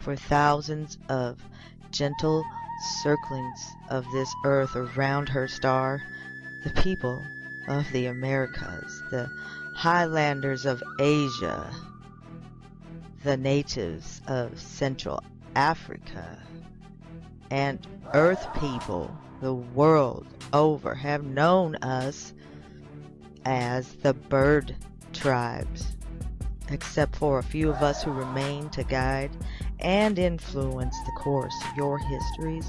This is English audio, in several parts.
for thousands of gentle circlings of this earth around her star, the people of the Americas, the highlanders of Asia, the natives of Central Africa, and earth people the world over have known us as the bird tribes, except for a few of us who remain to guide and influence the course of your histories.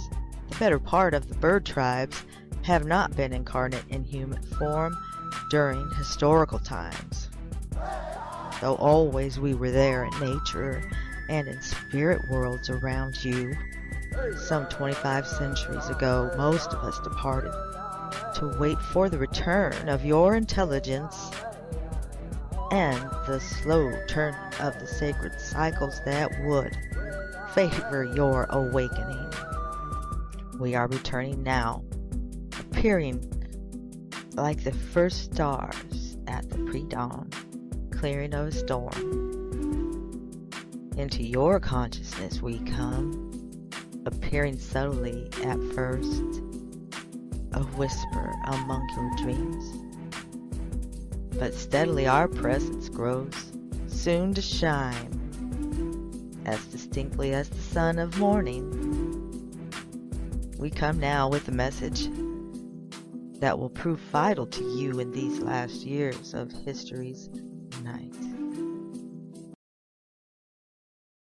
The better part of the bird tribes have not been incarnate in human form during historical times, though always we were there in nature and in spirit worlds around you. Some 25 centuries ago, most of us departed to wait for the return of your intelligence and the slow turning of the sacred cycles that would favor your awakening. We are returning now, appearing like the first stars at the pre-dawn clearing of a storm. Into your consciousness we come, appearing subtly at first, a whisper among your dreams. But steadily our presence grows, soon to shine as distinctly as the sun of morning. We come now with a message that will prove vital to you in these last years of history's